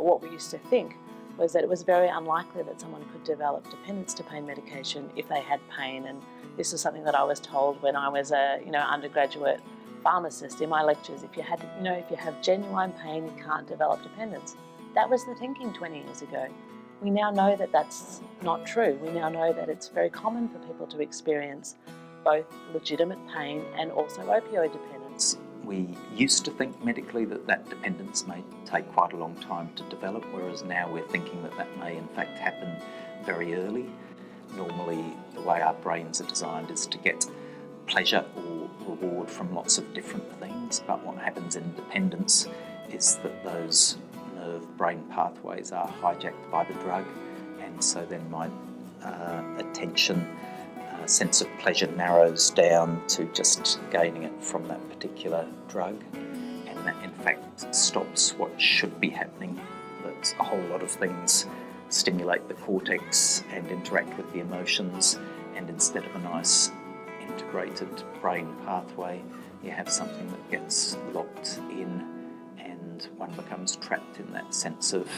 But what we used to think was that it was very unlikely that someone could develop dependence to pain medication if they had pain. And this is something that I was told when I was a undergraduate pharmacist in my lectures. If you have genuine pain, you can't develop dependence. That was the thinking 20 years ago. We now know that that's not true. We now know that it's very common for people to experience both legitimate pain and also opioid dependence. We used to think medically that dependence may take quite a long time to develop, whereas now we're thinking that may in fact happen very early. Normally, the way our brains are designed is to get pleasure or reward from lots of different things, but what happens in dependence is that those nerve-brain pathways are hijacked by the drug, and so then my attention sense of pleasure narrows down to just gaining it from that particular drug, and that in fact stops what should be happening. That a whole lot of things stimulate the cortex and interact with the emotions, and instead of a nice integrated brain pathway, you have something that gets locked in, and one becomes trapped in that sense of,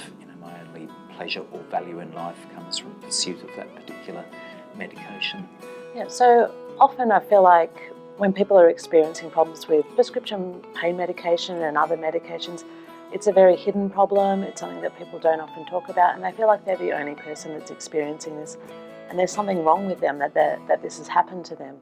my only pleasure or value in life comes from pursuit of that particular medication. Yeah, so often I feel like when people are experiencing problems with prescription pain medication and other medications, it's a very hidden problem. It's something that people don't often talk about, and they feel like they're the only person that's experiencing this, and there's something wrong with them, that this has happened to them.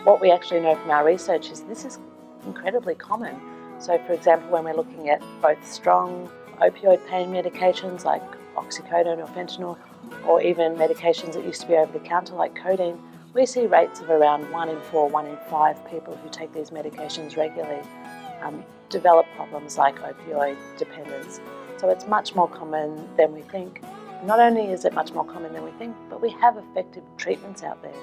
What we actually know from our research is this is incredibly common. So for example, when we're looking at both strong opioid pain medications like oxycodone or fentanyl, or even medications that used to be over the counter like codeine, we see rates of around 1 in 4, 1 in 5 people who take these medications regularly develop problems like opioid dependence. So it's much more common than we think. Not only is it much more common than we think, but we have effective treatments out there.